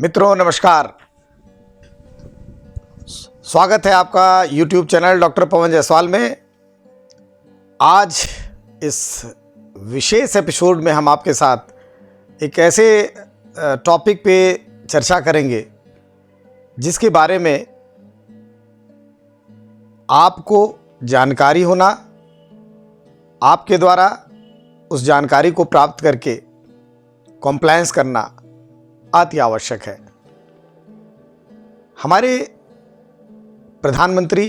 मित्रों नमस्कार। स्वागत है आपका YouTube channel doctor Pawan Jaiswal में। आज इस विशेष एपिसोड में हम आपके साथ एक ऐसे टॉपिक पे चर्चा करेंगे जिसके बारे में आपको जानकारी होना, आपके द्वारा उस जानकारी को प्राप्त करके कॉम्प्लायंस करना अति आवश्यक है। हमारे प्रधानमंत्री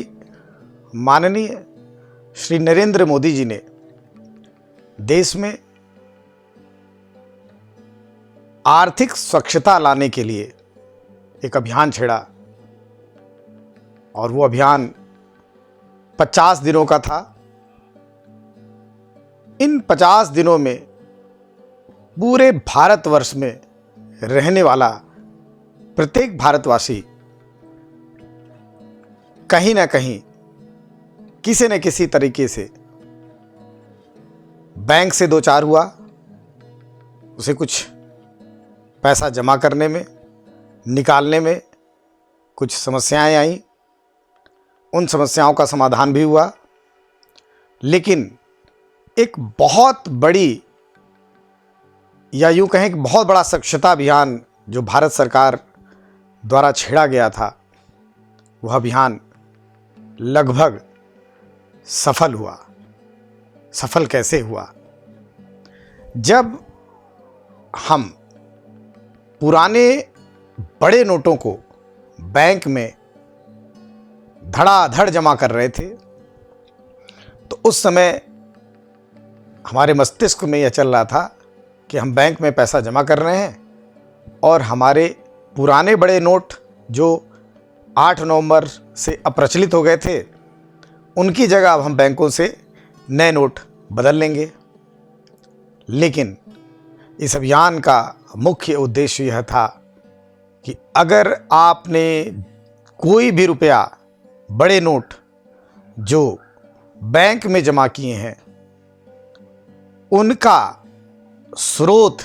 माननीय श्री नरेंद्र मोदी जी ने देश में आर्थिक स्वच्छता लाने के लिए एक अभियान छेड़ा और वो अभियान 50 दिनों का था। इन 50 दिनों में पूरे भारतवर्ष में रहने वाला प्रत्येक भारतवासी कहीं ना कहीं किसी न किसी तरीके से बैंक से दो चार हुआ, उसे कुछ पैसा जमा करने में, निकालने में कुछ समस्याएं आई, उन समस्याओं का समाधान भी हुआ। लेकिन एक बहुत बड़ी या यूँ कहें कि बहुत बड़ा स्वच्छता अभियान जो भारत सरकार द्वारा छेड़ा गया था, वह अभियान लगभग सफल हुआ। सफल कैसे हुआ? जब हम पुराने बड़े नोटों को बैंक में धड़ाधड़ जमा कर रहे थे तो उस समय हमारे मस्तिष्क में यह चल रहा था कि हम बैंक में पैसा जमा कर रहे हैं और हमारे पुराने बड़े नोट जो 8 नवंबर से अप्रचलित हो गए थे, उनकी जगह अब हम बैंकों से नए नोट बदल लेंगे। लेकिन इस अभियान का मुख्य उद्देश्य यह था कि अगर आपने कोई भी रुपया, बड़े नोट जो बैंक में जमा किए हैं, उनका स्रोत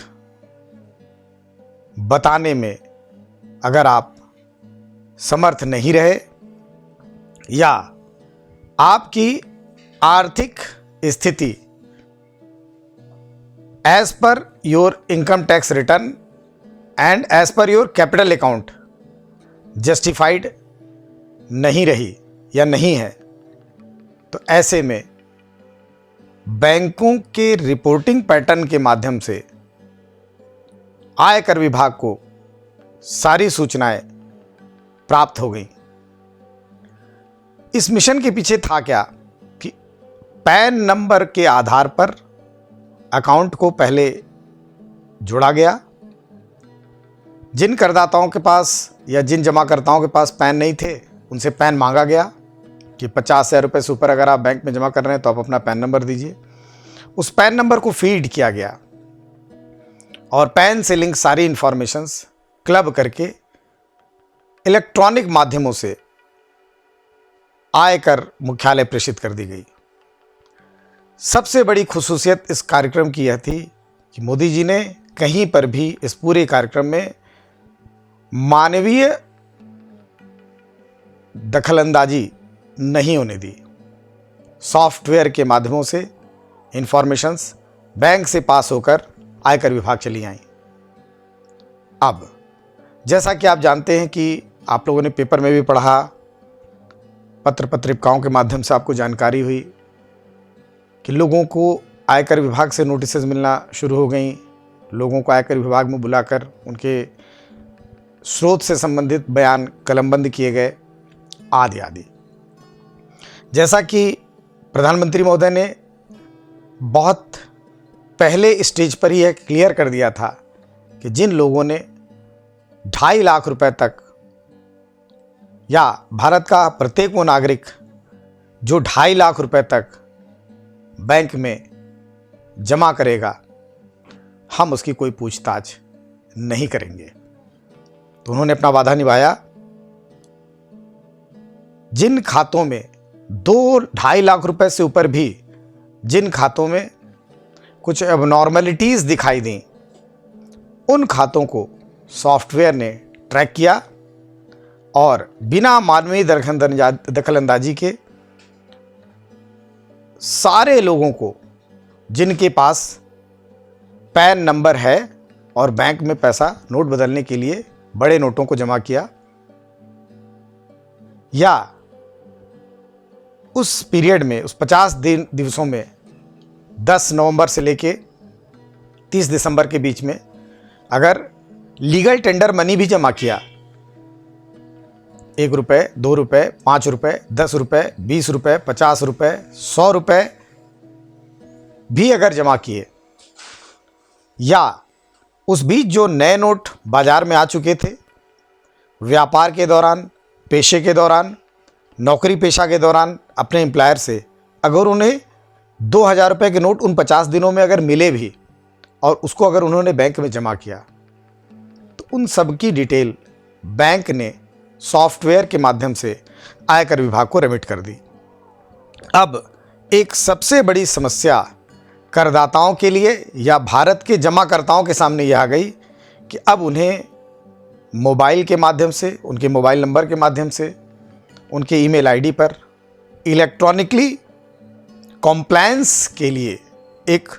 बताने में अगर आप समर्थ नहीं रहे या आपकी आर्थिक स्थिति as per your income tax return and as per your capital account justified नहीं रही या नहीं है, तो ऐसे में बैंकों के रिपोर्टिंग पैटर्न के माध्यम से आयकर विभाग को सारी सूचनाएं प्राप्त हो गई। इस मिशन के पीछे था क्या कि पैन नंबर के आधार पर अकाउंट को पहले जोड़ा गया। जिन करदाताओं के पास या जिन जमाकर्ताओं के पास पैन नहीं थे, उनसे पैन मांगा गया कि 50,000 रुपये से ऊपर अगर आप बैंक में जमा कर रहे हैं तो आप अपना पैन नंबर दीजिए। उस पैन नंबर को फीड किया गया और पैन से लिंक सारी इंफॉर्मेशंस क्लब करके इलेक्ट्रॉनिक माध्यमों से आयकर मुख्यालय प्रेषित कर दी गई। सबसे बड़ी खुसूसियत इस कार्यक्रम की यह थी कि मोदी जी ने कहीं पर भी इस पूरे कार्यक्रम में मानवीय दखलंदाजी नहीं होने दी। सॉफ्टवेयर के माध्यमों से इंफॉर्मेशंस बैंक से पास होकर आयकर विभाग चली आई। अब जैसा कि आप जानते हैं कि आप लोगों ने पेपर में भी पढ़ा, पत्र पत्रिकाओं के माध्यम से आपको जानकारी हुई कि लोगों को आयकर विभाग से नोटिसेस मिलना शुरू हो गई। लोगों को आयकर विभाग में बुलाकर उनके स्रोत से संबंधित बयान कलमबंद किए गए, आदि आदि। जैसा कि प्रधानमंत्री महोदय ने बहुत पहले स्टेज पर ही यह क्लियर कर दिया था कि जिन लोगों ने 2.5 लाख रुपए तक या भारत का प्रत्येक वो नागरिक जो 2.5 लाख रुपए तक बैंक में जमा करेगा, हम उसकी कोई पूछताछ नहीं करेंगे। तो उन्होंने अपना वादा निभाया। जिन खातों में 2-2.5 लाख रुपए से ऊपर भी जिन खातों में कुछ एबनॉर्मलिटीज़ दिखाई दी, उन खातों को सॉफ्टवेयर ने ट्रैक किया और बिना मानवीय दखलंदाजी के सारे लोगों को जिनके पास पैन नंबर है और बैंक में पैसा नोट बदलने के लिए बड़े नोटों को जमा किया, या उस पीरियड में, उस 50 दिवसों में 10 नवंबर से लेके 30 दिसंबर के बीच में अगर लीगल टेंडर मनी भी जमा किया, 1 रुपये, 2 रुपये, 5 रुपये, 10 रुपये, 20 रुपये, 50 रुपये, 100 रुपये भी अगर जमा किए, या उस बीच जो नए नोट बाजार में आ चुके थे, व्यापार के दौरान, पेशे के दौरान, नौकरी पेशा के दौरान अपने एम्प्लॉयर से अगर उन्हें 2000 रुपये के नोट उन 50 दिनों में अगर मिले भी और उसको अगर उन्होंने बैंक में जमा किया, तो उन सब की डिटेल बैंक ने सॉफ्टवेयर के माध्यम से आयकर विभाग को रेमिट कर दी। अब एक सबसे बड़ी समस्या करदाताओं के लिए या भारत के जमाकर्ताओं के सामने यह आ गई कि अब उन्हें मोबाइल के माध्यम से, उनके मोबाइल नंबर के माध्यम से, उनके ईमेल आईडी पर इलेक्ट्रॉनिकली कॉम्प्लायंस के लिए एक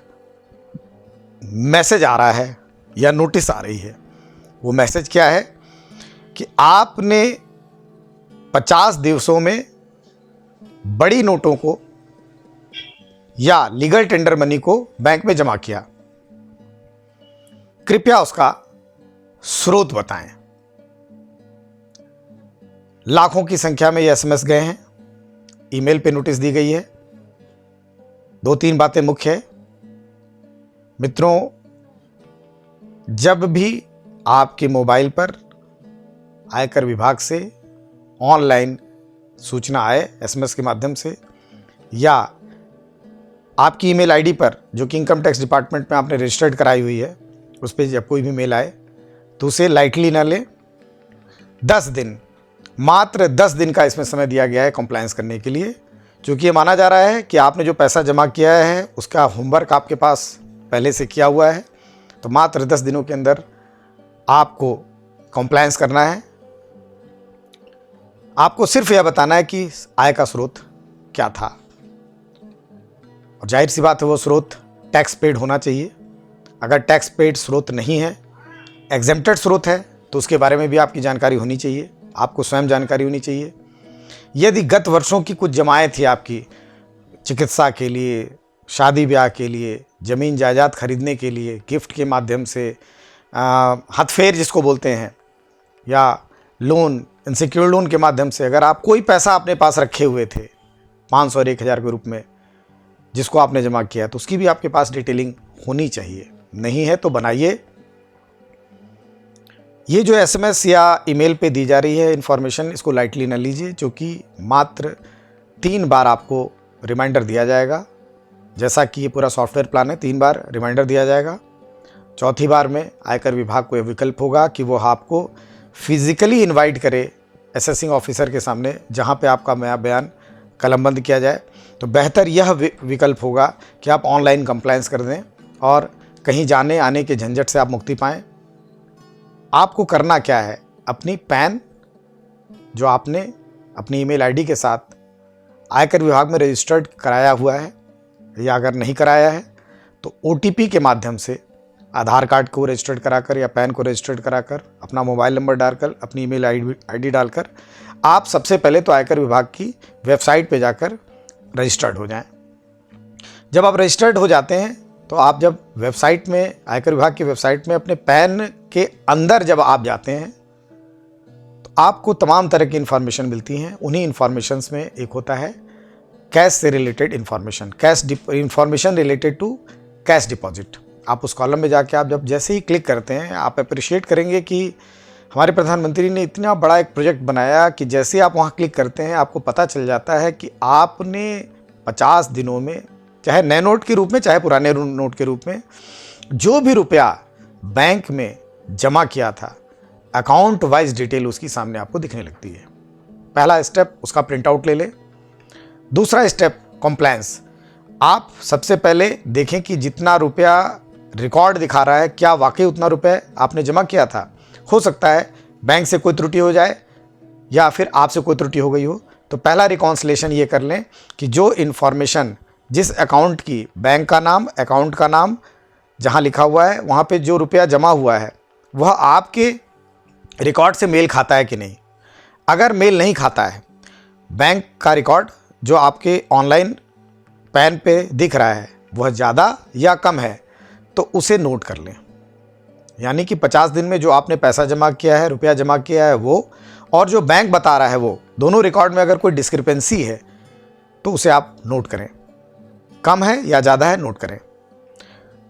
मैसेज आ रहा है या नोटिस आ रही है। वो मैसेज क्या है कि आपने 50 दिवसों में बड़ी नोटों को या लीगल टेंडर मनी को बैंक में जमा किया, कृपया उसका स्रोत बताएं। लाखों की संख्या में ये एसएमएस गए हैं, ईमेल पे नोटिस दी गई है। 2-3 बातें मुख्य है। मित्रों, जब भी आपके मोबाइल पर आयकर विभाग से ऑनलाइन सूचना आए एसएमएस के माध्यम से, या आपकी ईमेल आईडी पर जो कि इनकम टैक्स डिपार्टमेंट में आपने रजिस्टर्ड कराई हुई है, उस पर जब कोई भी मेल आए तो उसे लाइटली ना लें। 10 दिन, मात्र 10 दिन का इसमें समय दिया गया है कंप्लायंस करने के लिए, क्योंकि ये माना जा रहा है कि आपने जो पैसा जमा किया है उसका होमवर्क आपके पास पहले से किया हुआ है। तो मात्र 10 दिनों के अंदर आपको कंप्लायंस करना है। आपको सिर्फ यह बताना है कि आय का स्रोत क्या था, और जाहिर सी बात है वो स्रोत टैक्स पेड होना चाहिए। अगर टैक्स पेड स्रोत नहीं है, एग्जेम्प्टेड स्रोत है, तो उसके बारे में भी आपकी जानकारी होनी चाहिए, आपको स्वयं जानकारी होनी चाहिए। यदि गत वर्षों की कुछ जमाएं थी आपकी चिकित्सा के लिए, शादी ब्याह के लिए, ज़मीन जायदाद खरीदने के लिए, गिफ्ट के माध्यम से, हथफेर जिसको बोलते हैं, या लोन, इनसिक्योर लोन के माध्यम से अगर आप कोई पैसा अपने पास रखे हुए थे 500 और 1000 के रूप में जिसको आपने जमा किया, तो उसकी भी आपके पास डिटेलिंग होनी चाहिए। नहीं है तो बनाइए। ये जो एसएमएस या ईमेल पे दी जा रही है इन्फॉर्मेशन, इसको लाइटली न लीजिए, क्योंकि मात्र 3 बार आपको रिमाइंडर दिया जाएगा। जैसा कि ये पूरा सॉफ्टवेयर प्लान है, 3 बार रिमाइंडर दिया जाएगा। चौथी बार में आयकर विभाग को यह विकल्प होगा कि वो आपको फिजिकली इनवाइट करे असेसिंग ऑफिसर के सामने, जहाँ पे आपका नया बयान कलमबंद किया जाए। तो बेहतर यह विकल्प होगा कि आप ऑनलाइन कंप्लायंस कर दें और कहीं जाने आने के झंझट से आप मुक्ति पाएँ। आपको करना क्या है, अपनी पैन जो आपने अपनी ईमेल आईडी के साथ आयकर विभाग में रजिस्टर्ड कराया हुआ है, या अगर नहीं कराया है तो ओटीपी के माध्यम से आधार कार्ड को रजिस्टर्ड कराकर या पैन को रजिस्टर्ड कराकर, अपना मोबाइल नंबर डालकर, अपनी ईमेल आईडी डालकर आप सबसे पहले तो आयकर विभाग की वेबसाइट पे जाकर रजिस्टर्ड हो जाएं। जब आप रजिस्टर्ड हो जाते हैं तो आप जब वेबसाइट में, आयकर विभाग की वेबसाइट में अपने पैन के अंदर जब आप जाते हैं तो आपको तमाम तरह की इन्फॉर्मेशन मिलती हैं। उन्हीं इन्फॉर्मेशंस में एक होता है कैश से related information, information related to cash deposit. आप उस कॉलम में जाके आप जब जैसे ही क्लिक करते हैं, आप अप्रिशिएट करेंगे कि हमारे प्रधानमंत्री ने इतना बड़ा एक प्रोजेक्ट बनाया कि जैसे आप वहाँ क्लिक करते हैं आपको पता चल जाता है कि आपने 50 दिनों में, चाहे नए नोट के रूप में चाहे पुराने नोट के रूप में, जो भी रुपया बैंक में जमा किया था, अकाउंट वाइज डिटेल उसकी सामने आपको दिखने लगती है। पहला स्टेप, उसका प्रिंट आउट ले लें। दूसरा स्टेप, कंप्लायंस। आप सबसे पहले देखें कि जितना रुपया रिकॉर्ड दिखा रहा है क्या वाकई उतना रुपये आपने जमा किया था। हो सकता है बैंक से कोई त्रुटि हो जाए या फिर आपसे कोई त्रुटि हो गई हो, तो पहला रिकॉन्सिलेशन ये कर लें कि जो इन्फॉर्मेशन जिस अकाउंट की, बैंक का नाम, अकाउंट का नाम जहाँ लिखा हुआ है, वहाँ पे जो रुपया जमा हुआ है वह आपके रिकॉर्ड से मेल खाता है कि नहीं। अगर मेल नहीं खाता है, बैंक का रिकॉर्ड जो आपके ऑनलाइन पैन पे दिख रहा है वह ज़्यादा या कम है, तो उसे नोट कर लें। यानी कि 50 दिन में जो आपने पैसा जमा किया है, रुपया जमा किया है वो, और जो बैंक बता रहा है वो, दोनों रिकॉर्ड में अगर कोई डिस्क्रिपेंसी है तो उसे आप नोट करें। कम है या ज़्यादा है, नोट करें।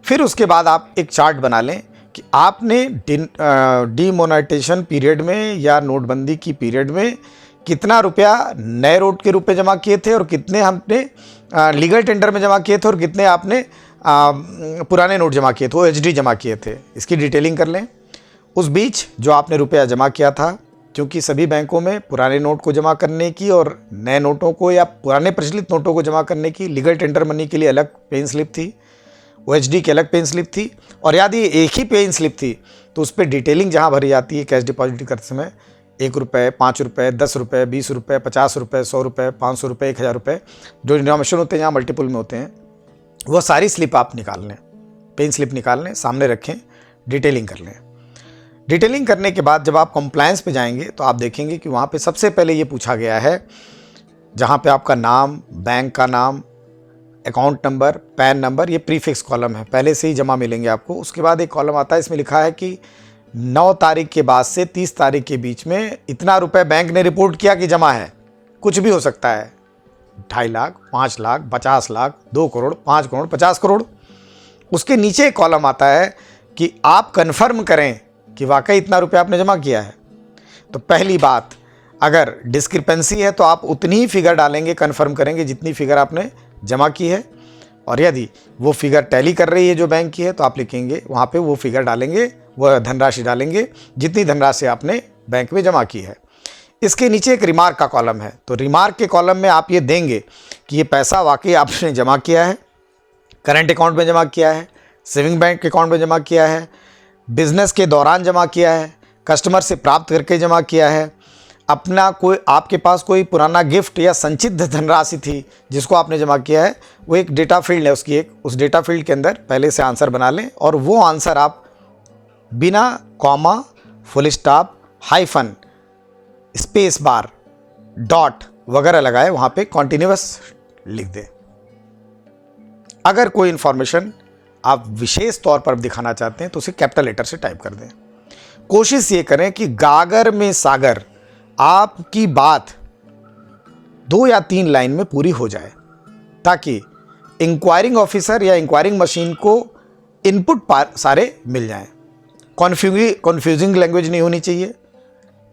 फिर उसके बाद आप एक चार्ट बना लें कि आपने डीमोनेटाइजेशन पीरियड में या नोटबंदी की पीरियड में कितना रुपया नए नोट के रूप में जमा किए थे और कितने हमने लीगल टेंडर में जमा किए थे और कितने आपने पुराने नोट जमा किए थे, OHD जमा किए थे। इसकी डिटेलिंग कर लें। उस बीच जो आपने रुपया जमा किया था, क्योंकि सभी बैंकों में पुराने नोट को जमा करने की और नए नोटों को या पुराने प्रचलित नोटों को जमा करने की लीगल टेंडर मनी के लिए अलग पेन स्लिप थी, OHD की अलग पेन स्लिप थी, और यदि एक ही पेन स्लिप थी तो उस पर डिटेलिंग जहाँ भरी जाती है कैश डिपॉजिट करते समय, 1 रुपये, 5 रुपये, 10 रुपये, 20 रुपये, 50 रुपये, 100 रुपये, 500 रुपये, 1000 रुपये, जो डिनोमिनेशन होते हैं यहाँ मल्टीपल में होते हैं, वह सारी स्लिप आप निकाल लें, पेन स्लिप निकाल लें, सामने रखें, डिटेलिंग कर लें। डिटेलिंग करने के बाद जब आप कंप्लायंस पे जाएंगे तो आप देखेंगे कि वहाँ पे सबसे पहले ये पूछा गया है, जहाँ पे आपका नाम, बैंक का नाम, अकाउंट नंबर, पैन नंबर, ये प्रीफिक्स कॉलम है, पहले से ही जमा मिलेंगे आपको। उसके बाद एक कॉलम आता है, इसमें लिखा है कि 9 तारीख के बाद से 30 तारीख के बीच में इतना रुपए बैंक ने रिपोर्ट किया कि जमा है। कुछ भी हो सकता है, 2.5 लाख, 5 लाख, 50 लाख, 2 करोड़, 5 करोड़, 50 करोड़। उसके नीचे एक कॉलम आता है कि आप कन्फर्म करें कि वाकई इतना रुपया आपने जमा किया है। तो पहली बात, अगर डिस्क्रिपेंसी है तो आप उतनी ही फिगर डालेंगे, कन्फर्म करेंगे जितनी फिगर आपने जमा की है, और यदि वो फिगर टैली कर रही है जो बैंक की है तो आप लिखेंगे वहाँ पे वो फिगर डालेंगे, वह धनराशि डालेंगे जितनी धनराशि आपने बैंक में जमा की है। इसके नीचे एक रिमार्क का कॉलम है, तो रिमार्क के कॉलम में आप ये देंगे कि ये पैसा वाकई आपने जमा किया है, करंट अकाउंट में जमा किया है, सेविंग बैंक अकाउंट में जमा किया है, बिजनेस के दौरान जमा किया है, कस्टमर से प्राप्त करके जमा किया है, अपना कोई आपके पास कोई पुराना गिफ्ट या संचित धनराशि थी जिसको आपने जमा किया है, वो एक डेटा फील्ड है उसकी, एक उस डेटा फील्ड के अंदर पहले से आंसर बना लें, और वो आंसर आप बिना comma, full stop, hyphen, space bar, dot वगैरह लगाए वहाँ पे कॉन्टिन्यूअस लिख दें। अगर कोई इंफॉर्मेशन आप विशेष तौर पर दिखाना चाहते हैं तो उसे कैपिटल लेटर से टाइप कर दें। कोशिश ये करें कि गागर में सागर आपकी बात 2 या 3 लाइन में पूरी हो जाए, ताकि इंक्वायरिंग ऑफिसर या इंक्वायरिंग मशीन को इनपुट सारे मिल जाएं। कन्फ्यूजिंग लैंग्वेज नहीं होनी चाहिए,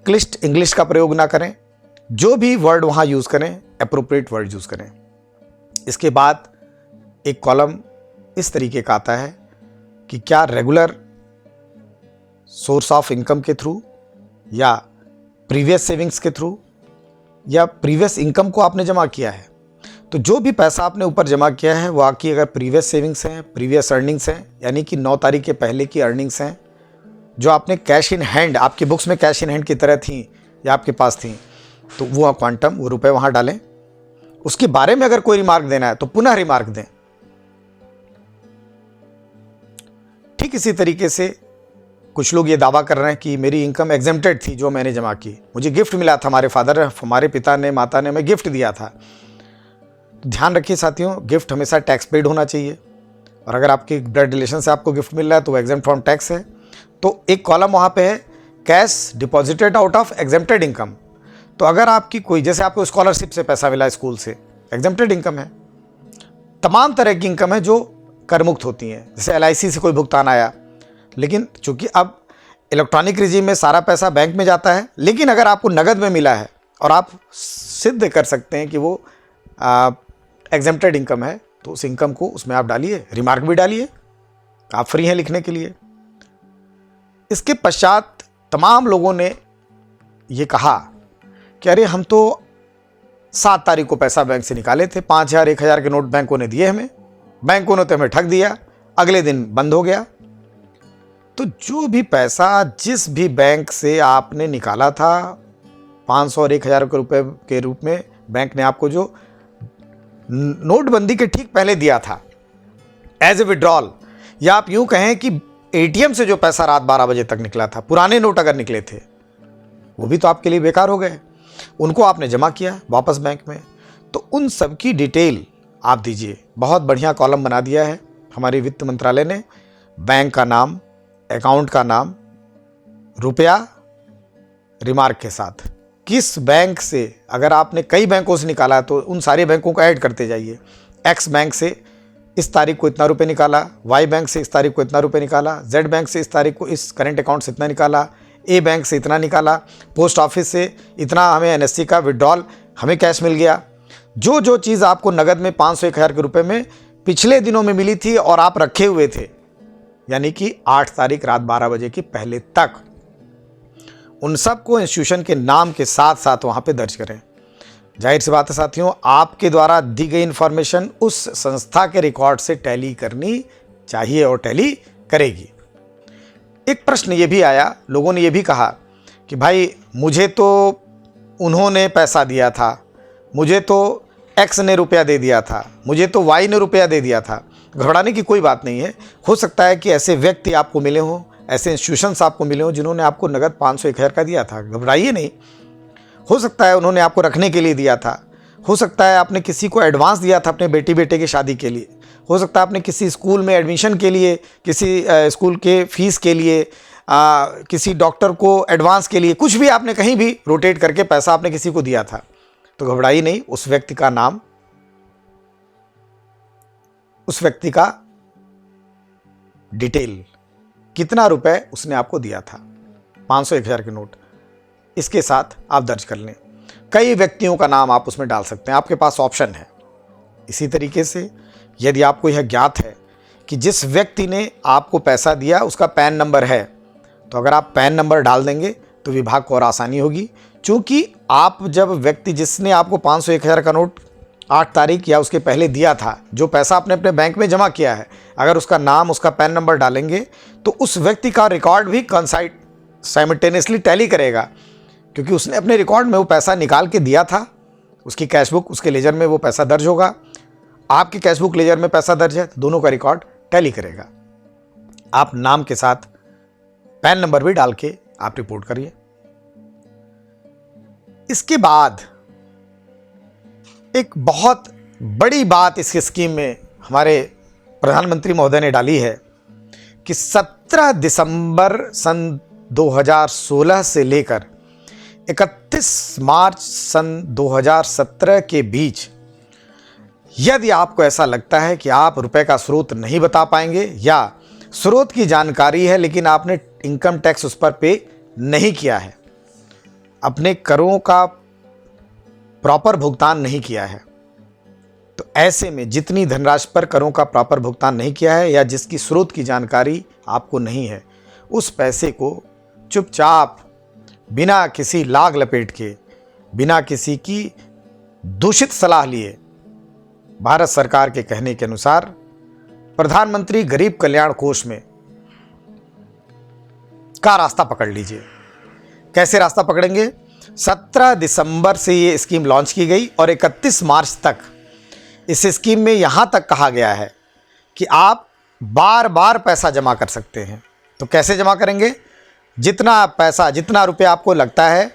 क्लिष्ट इंग्लिश का प्रयोग ना करें, जो भी वर्ड वहाँ यूज़ करें एप्रोप्रिएट वर्ड यूज़ करें। इसके बाद एक कॉलम इस तरीके का आता है कि क्या रेगुलर सोर्स ऑफ इनकम के थ्रू या प्रीवियस सेविंग्स के थ्रू या प्रीवियस इनकम को आपने जमा किया है। तो जो भी पैसा आपने ऊपर जमा किया है वो आपकी अगर प्रीवियस सेविंग्स हैं, प्रीवियस अर्निंग्स हैं, यानी कि 9 तारीख के पहले की अर्निंग्स हैं, जो आपने कैश इन हैंड, आपकी बुक्स में कैश इन हैंड की तरह थी या आपके पास थी, तो वो क्वांटम, वो रुपए वहाँ डालें। उसके बारे में अगर कोई रिमार्क देना है तो पुनः रिमार्क दें। ठीक इसी तरीके से कुछ लोग ये दावा कर रहे हैं कि मेरी इनकम एग्जेम्प्टेड थी जो मैंने जमा की, मुझे गिफ्ट मिला था, हमारे पिता ने, माता ने हमें गिफ्ट दिया था। तो ध्यान रखिए साथियों, गिफ्ट हमेशा टैक्स पेड होना चाहिए, और अगर आपके ब्लड रिलेशन से आपको गिफ्ट मिल रहा है तो वो एग्जेम्प्ट फ्रॉम टैक्स है। तो एक कॉलम वहाँ पे है cash deposited out of exempted income. तो अगर आपकी कोई, जैसे आपको स्कॉलरशिप से पैसा मिला स्कूल से, एग्जेम्प्टेड इनकम है। तमाम तरह की इनकम है जो कर मुक्त होती हैं, जैसे LIC से कोई भुगतान आया, लेकिन चूंकि अब इलेक्ट्रॉनिक रिजीम में सारा पैसा बैंक में जाता है, लेकिन अगर आपको नगद में मिला है और आप सिद्ध कर सकते हैं कि वो एग्जेम्प्टेड इनकम है, तो उस इनकम को उसमें आप डालिए, रिमार्क भी डालिए, आप फ्री हैं लिखने के लिए। इसके पश्चात तमाम लोगों ने ये कहा कि अरे हम तो 7 तारीख को पैसा बैंक से निकाले थे, 5000 1000 के नोट बैंकों ने दिए हमें, बैंकों ने तो हमें ठग दिया, अगले दिन बंद हो गया। तो जो भी पैसा जिस भी बैंक से आपने निकाला था 500 और 1000 रुपये के रूप में, बैंक ने आपको जो नोटबंदी के ठीक पहले दिया था एज ए विड्रॉल, या आप यूं कहें कि एटीएम से जो पैसा रात 12 बजे तक निकला था, पुराने नोट अगर निकले थे, वो भी तो आपके लिए बेकार हो गए। उनको आपने जमा किया वापस बैंक में, तो उन सब की डिटेल आप दीजिए। बहुत बढ़िया कॉलम बना दिया है हमारी वित्त मंत्रालय ने, बैंक का नाम, अकाउंट का नाम, रुपया, रिमार्क के साथ किस बैंक से, अगर आपने कई बैंकों से निकाला तो उन सारे बैंकों को ऐड करते जाइए। एक्स बैंक से इस तारीख को इतना रुपए निकाला, वाई बैंक से इस तारीख को इतना रुपए निकाला, जेड बैंक से इस तारीख को इस करंट अकाउंट से इतना निकाला, ए बैंक से इतना निकाला, पोस्ट ऑफिस से इतना हमें एनएससी का विड्रॉल हमें कैश मिल गया। जो जो चीज़ आपको नगद में 500-1000 के रुपए में पिछले दिनों में मिली थी और आप रखे हुए थे, यानी कि 8 तारीख रात 12 बजे की पहले तक, उन सबको इंस्टीट्यूशन के नाम के साथ साथ वहाँ पे दर्ज करें। जाहिर सी बात है साथियों, आपके द्वारा दी गई इंफॉर्मेशन उस संस्था के रिकॉर्ड से टैली करनी चाहिए और टैली करेगी। एक प्रश्न ये भी आया, लोगों ने ये भी कहा कि भाई मुझे तो उन्होंने पैसा दिया था, मुझे तो एक्स ने रुपया दे दिया था, मुझे तो वाई ने रुपया दे दिया था। घबराने की कोई बात नहीं है। हो सकता है कि ऐसे व्यक्ति आपको मिले हों, ऐसे इंस्टीट्यूशंस आपको मिले हों जिन्होंने आपको नगद 500-1000 का दिया था। घबराइए नहीं। हो सकता है उन्होंने आपको रखने के लिए दिया था, हो सकता है आपने किसी को एडवांस दिया था अपने बेटी बेटे की शादी के लिए, हो सकता है आपने किसी स्कूल में एडमिशन के लिए, किसी स्कूल के फीस के लिए, किसी डॉक्टर को एडवांस के लिए, कुछ भी आपने कहीं भी रोटेट करके पैसा आपने किसी को दिया था। तो घबराइए नहीं। उस व्यक्ति का नाम, उस व्यक्ति का डिटेल, कितना रुपए उसने आपको दिया था, 500-1000 के नोट, इसके साथ आप दर्ज कर लें। कई व्यक्तियों का नाम आप उसमें डाल सकते हैं, आपके पास ऑप्शन है। इसी तरीके से यदि आपको यह ज्ञात है कि जिस व्यक्ति ने आपको पैसा दिया उसका पैन नंबर है, तो अगर आप पैन नंबर डाल देंगे तो विभाग को और आसानी होगी। क्योंकि आप जब व्यक्ति जिसने आपको 500-1000 का नोट 8 तारीख या उसके पहले दिया था, जो पैसा आपने अपने बैंक में जमा किया है, अगर उसका नाम, उसका पैन नंबर डालेंगे तो उस व्यक्ति का रिकॉर्ड भी साइमल्टेनियसली टैली करेगा, क्योंकि उसने अपने रिकॉर्ड में वो पैसा निकाल के दिया था। उसकी कैशबुक, उसके लेजर में वो पैसा दर्ज होगा, आपकी कैशबुक लेजर में पैसा दर्ज है, दोनों का रिकॉर्ड टैली करेगा। आप नाम के साथ पैन नंबर भी डाल के आप रिपोर्ट करिए। इसके बाद एक बहुत बड़ी बात इस स्कीम में हमारे प्रधानमंत्री महोदय ने डाली है कि 17 दिसंबर सन 2016 से लेकर 31 मार्च सन 2017 के बीच यदि आपको ऐसा लगता है कि आप रुपए का स्रोत नहीं बता पाएंगे, या स्रोत की जानकारी है लेकिन आपने इनकम टैक्स उस पर पे नहीं किया है, अपने करों का प्रॉपर भुगतान नहीं किया है, तो ऐसे में जितनी धनराशि पर करों का प्रॉपर भुगतान नहीं किया है या जिसकी स्रोत की जानकारी आपको नहीं है, उस पैसे को चुपचाप बिना किसी लाग लपेट के, बिना किसी की दूषित सलाह लिए, भारत सरकार के कहने के अनुसार प्रधानमंत्री गरीब कल्याण कोष में का रास्ता पकड़ लीजिए। कैसे रास्ता पकड़ेंगे? 17 दिसंबर से ये स्कीम लॉन्च की गई और 31 मार्च तक इस स्कीम में यहाँ तक कहा गया है कि आप बार बार पैसा जमा कर सकते हैं। तो कैसे जमा करेंगे? जितना पैसा, जितना रुपया आपको लगता है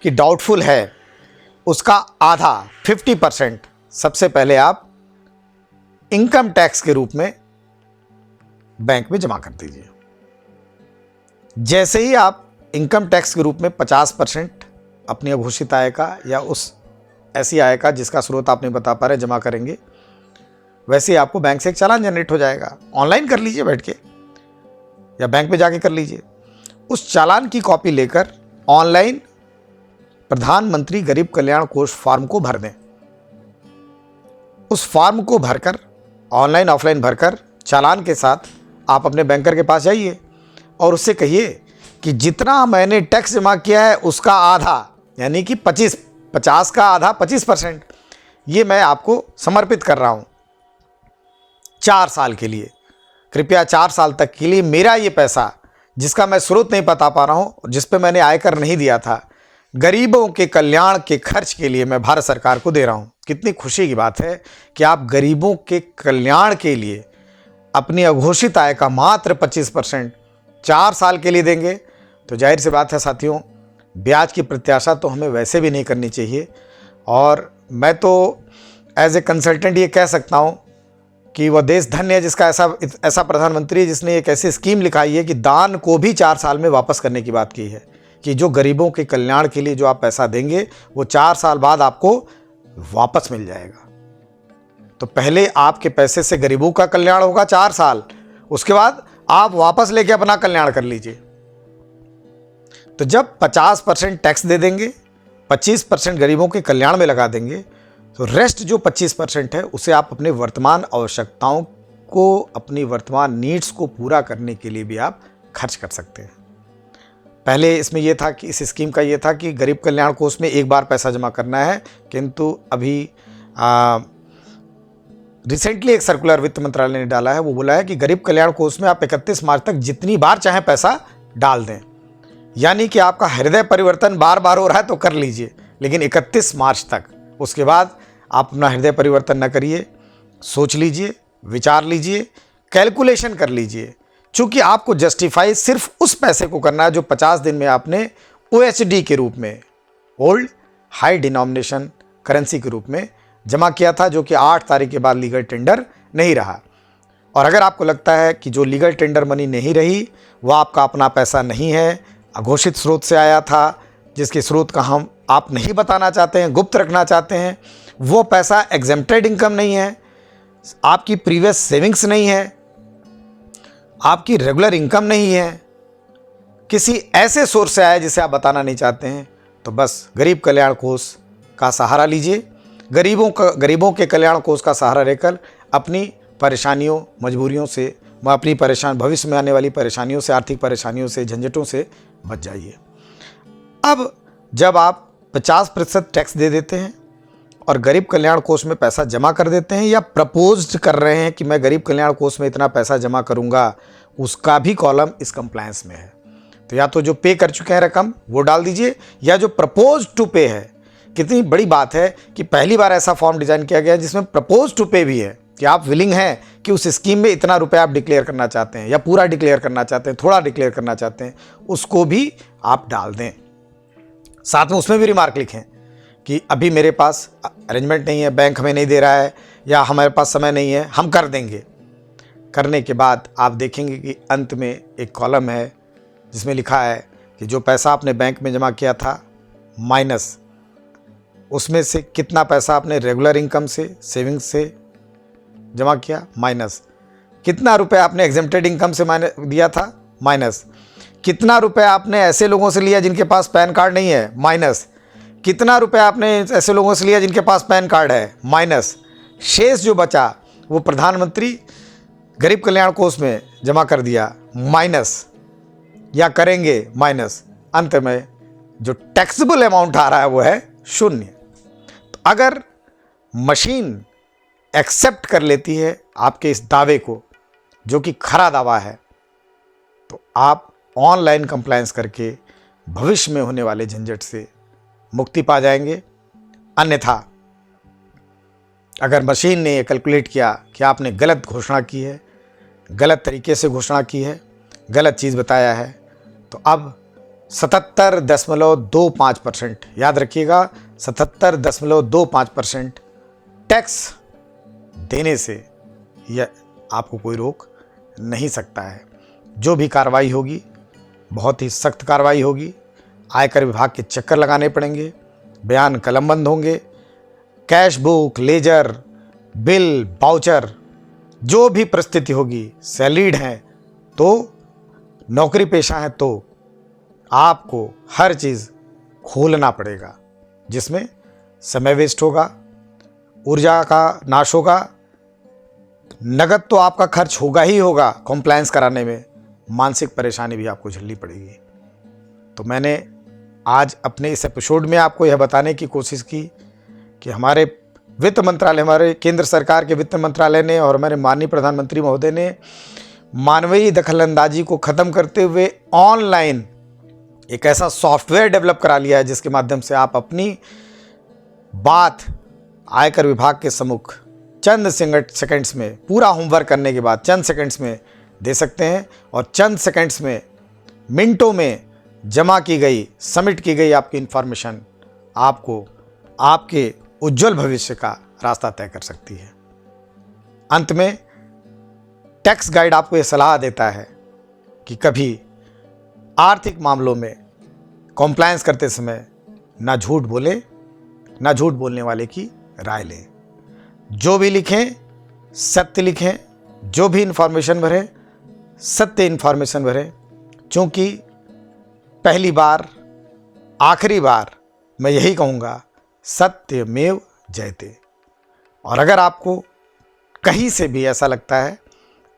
कि डाउटफुल है, उसका आधा 50% सबसे पहले आप इनकम टैक्स के रूप में बैंक में जमा कर दीजिए। जैसे ही आप इनकम टैक्स के रूप में 50% अपनी अघोषित आय का या उस ऐसी आय का जिसका स्रोत आप नहीं बता पा रहे जमा करेंगे, वैसे ही आपको बैंक से एक चालान जनरेट हो जाएगा। ऑनलाइन कर लीजिए बैठ के या बैंक में जाके कर लीजिए। उस चालान की कॉपी लेकर ऑनलाइन प्रधानमंत्री गरीब कल्याण कोष फॉर्म को भर दें। उस फॉर्म को भरकर ऑनलाइन ऑफलाइन भरकर चालान के साथ आप अपने बैंकर के पास जाइए और उससे कहिए कि जितना मैंने टैक्स जमा किया है उसका आधा, यानी कि 50 का आधा 25%, ये मैं आपको समर्पित कर रहा हूँ 4 साल के लिए। कृपया 4 साल तक के लिए मेरा ये पैसा जिसका मैं स्रोत नहीं बता पा रहा हूँ, जिस पे मैंने आयकर नहीं दिया था, गरीबों के कल्याण के खर्च के लिए मैं भारत सरकार को दे रहा हूँ। कितनी खुशी की बात है कि आप गरीबों के कल्याण के लिए अपनी अघोषित आय का मात्र 25% 4 साल के लिए देंगे। तो जाहिर सी बात है साथियों, ब्याज की प्रत्याशा तो हमें वैसे भी नहीं करनी चाहिए। और मैं तो एज ए कंसल्टेंट ये कह सकता हूँ कि वह देश धन्य है जिसका ऐसा प्रधानमंत्री है जिसने एक ऐसी स्कीम लिखाई है कि दान को भी 4 साल में वापस करने की बात की है, कि जो गरीबों के कल्याण के लिए जो आप पैसा देंगे वो 4 साल बाद आपको वापस मिल जाएगा। तो पहले आपके पैसे से गरीबों का कल्याण होगा 4 साल, उसके बाद आप वापस लेके अपना कल्याण कर लीजिए। तो जब 50% टैक्स दे देंगे, 25% गरीबों के कल्याण में लगा देंगे, तो रेस्ट जो 25% है उसे आप अपने वर्तमान आवश्यकताओं को, अपनी वर्तमान नीड्स को पूरा करने के लिए भी आप खर्च कर सकते हैं। पहले इसमें यह था कि इस स्कीम का ये था कि गरीब कल्याण कोष में एक बार पैसा जमा करना है, किंतु अभी रिसेंटली एक सर्कुलर वित्त मंत्रालय ने डाला है, वो बोला है कि गरीब कल्याण कोष में आप 31 मार्च तक जितनी बार चाहें पैसा डाल दें। यानी कि आपका हृदय परिवर्तन बार बार हो रहा है तो कर लीजिए, लेकिन 31 मार्च तक, उसके बाद आप अपना हृदय परिवर्तन न करिए। सोच लीजिए, विचार लीजिए, कैलकुलेशन कर लीजिए, चूँकि आपको जस्टिफाई सिर्फ उस पैसे को करना है जो 50 दिन में आपने OHD के रूप में, ओल्ड हाई डिनोमिनेशन करेंसी के रूप में जमा किया था, जो कि 8 तारीख के बाद लीगल टेंडर नहीं रहा। और अगर आपको लगता है कि जो लीगल टेंडर मनी नहीं रही वह आपका अपना पैसा नहीं है, अघोषित स्रोत से आया था, जिसके स्रोत का आप नहीं बताना चाहते हैं, गुप्त रखना चाहते हैं, वो पैसा एग्जेम्प्टेड इनकम नहीं है, आपकी प्रीवियस सेविंग्स नहीं है, आपकी रेगुलर इनकम नहीं है, किसी ऐसे सोर्स से आया जिसे आप बताना नहीं चाहते हैं, तो बस गरीब कल्याण कोष का सहारा लीजिए। गरीबों के कल्याण कोष का सहारा लेकर अपनी परेशानियों, मजबूरियों से, अपनी भविष्य में आने वाली परेशानियों से, आर्थिक परेशानियों से, झंझटों से बच जाइए। अब जब आप 50% टैक्स दे देते हैं और गरीब कल्याण कोष में पैसा जमा कर देते हैं, या प्रपोज्ड कर रहे हैं कि मैं गरीब कल्याण कोष में इतना पैसा जमा करूंगा, उसका भी कॉलम इस कंप्लायंस में है। तो या तो जो पे कर चुके हैं रकम वो डाल दीजिए, या जो प्रपोज टू पे है। कितनी बड़ी बात है कि पहली बार ऐसा फॉर्म डिजाइन किया गया है जिसमें प्रपोज टू पे भी है, कि आप विलिंग हैं कि उस स्कीम में इतना रुपया आप डिक्लेयर करना चाहते हैं, या पूरा डिक्लेयर करना चाहते हैं, थोड़ा डिक्लेयर करना चाहते हैं, उसको भी आप डाल दें। साथ में उसमें भी रिमार्क लिखें कि अभी मेरे पास अरेंजमेंट नहीं है, बैंक हमें नहीं दे रहा है, या हमारे पास समय नहीं है, हम कर देंगे। करने के बाद आप देखेंगे कि अंत में एक कॉलम है जिसमें लिखा है कि जो पैसा आपने बैंक में जमा किया था माइनस उसमें से कितना पैसा आपने रेगुलर इनकम से, सेविंग्स से जमा किया, माइनस कितना रुपया आपने एग्जेम्प्टेड इनकम से दिया था, माइनस कितना रुपया आपने ऐसे लोगों से लिया जिनके पास पैन कार्ड नहीं है, माइनस कितना रुपया आपने ऐसे लोगों से लिया जिनके पास पैन कार्ड है, माइनस शेष जो बचा वो प्रधानमंत्री गरीब कल्याण कोष में जमा कर दिया, माइनस या करेंगे माइनस, अंत में जो टैक्सेबल अमाउंट आ रहा है वो है 0। तो अगर मशीन एक्सेप्ट कर लेती है आपके इस दावे को, जो कि खरा दावा है, तो आप ऑनलाइन कंप्लायंस करके भविष्य में होने वाले झंझट से मुक्ति पा जाएंगे। अन्यथा अगर मशीन ने ये कैलकुलेट किया कि आपने गलत घोषणा की है, गलत तरीके से घोषणा की है, गलत चीज़ बताया है, तो अब 77.25%, याद रखिएगा 77.25% टैक्स देने से यह आपको कोई रोक नहीं सकता है। जो भी कार्रवाई होगी बहुत ही सख्त कार्रवाई होगी। आयकर विभाग के चक्कर लगाने पड़ेंगे, बयान कलमबंद होंगे, cash book, ledger, bill, voucher, जो भी परिस्थिति होगी, सैलरीड हैं तो, नौकरी पेशा है तो आपको हर चीज़ खोलना पड़ेगा, जिसमें समय वेस्ट होगा, ऊर्जा का नाश होगा, नगद तो आपका खर्च होगा ही होगा कॉम्प्लायंस कराने में, मानसिक परेशानी भी आपको झेलनी पड़ेगी। तो मैंने आज अपने इस एपिसोड में आपको यह बताने की कोशिश की कि हमारे वित्त मंत्रालय, हमारे केंद्र सरकार के वित्त मंत्रालय ने और हमारे माननीय प्रधानमंत्री महोदय ने मानवीय दखलंदाजी को ख़त्म करते हुए ऑनलाइन एक ऐसा सॉफ्टवेयर डेवलप करा लिया है जिसके माध्यम से आप अपनी बात आयकर विभाग के सम्मुख चंद सेकंड्स में, पूरा होमवर्क करने के बाद चंद सेकंड्स में दे सकते हैं और चंद सेकंड्स में, मिनटों में जमा की गई, सबमिट की गई आपकी इन्फॉर्मेशन आपको आपके उज्जवल भविष्य का रास्ता तय कर सकती है। अंत में टैक्स गाइड आपको यह सलाह देता है कि कभी आर्थिक मामलों में कॉम्प्लायंस करते समय ना झूठ बोले, ना झूठ बोलने वाले की राय लें। जो भी लिखें सत्य लिखें, जो भी इन्फॉर्मेशन भरें सत्य इन्फॉर्मेशन भरें, क्योंकि पहली बार आखिरी बार मैं यही कहूँगा, सत्यमेव जयते। और अगर आपको कहीं से भी ऐसा लगता है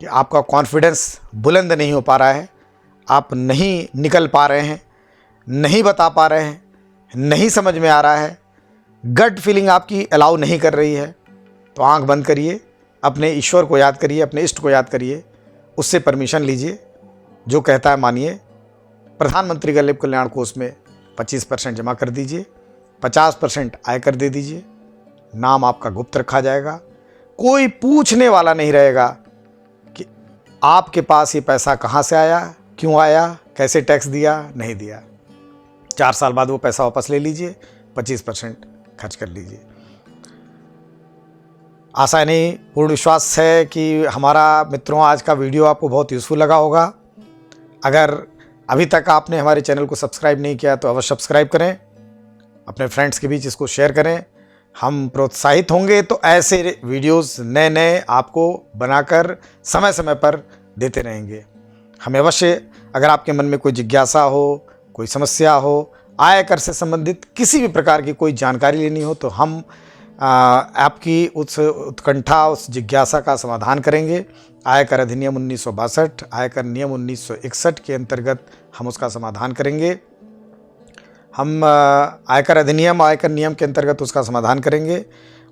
कि आपका कॉन्फिडेंस बुलंद नहीं हो पा रहा है, आप नहीं निकल पा रहे हैं, नहीं बता पा रहे हैं, नहीं समझ में आ रहा है, गट फीलिंग आपकी अलाउ नहीं कर रही है, तो आंख बंद करिए, अपने ईश्वर को याद करिए, अपने इष्ट को याद करिए, उससे परमिशन लीजिए, जो कहता है मानिए। प्रधानमंत्री गरीब कल्याण कोष में 25% जमा कर दीजिए, 50% आयकर दे दीजिए, नाम आपका गुप्त रखा जाएगा, कोई पूछने वाला नहीं रहेगा कि आपके पास ये पैसा कहाँ से आया, क्यों आया, कैसे टैक्स दिया, नहीं दिया। 4 साल बाद वो पैसा वापस ले लीजिए, 25% खर्च कर लीजिए। आशा नहीं, पूर्ण विश्वास है कि हमारा मित्रों आज का वीडियो आपको बहुत यूज़फुल लगा होगा। अगर अभी तक आपने हमारे चैनल को सब्सक्राइब नहीं किया तो अवश्य सब्सक्राइब करें, अपने फ्रेंड्स के बीच इसको शेयर करें। हम प्रोत्साहित होंगे तो ऐसे वीडियोस नए नए आपको बनाकर समय समय पर देते रहेंगे। हमें अवश्य, अगर आपके मन में कोई जिज्ञासा हो, कोई समस्या हो, आयकर से संबंधित किसी भी प्रकार की कोई जानकारी लेनी हो, तो हम आपकी उस उत्कंठा, उस जिज्ञासा का समाधान करेंगे। आयकर अधिनियम 1962, आयकर नियम 1961 के अंतर्गत हम उसका समाधान करेंगे। हम आयकर अधिनियम, आयकर नियम के अंतर्गत उसका समाधान करेंगे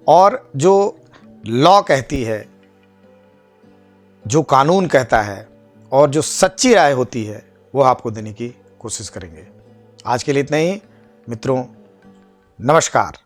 और जो लॉ कहती है, जो कानून कहता है और जो सच्ची राय होती है वो आपको देने की कोशिश करेंगे। आज के लिए इतना ही मित्रों, नमस्कार।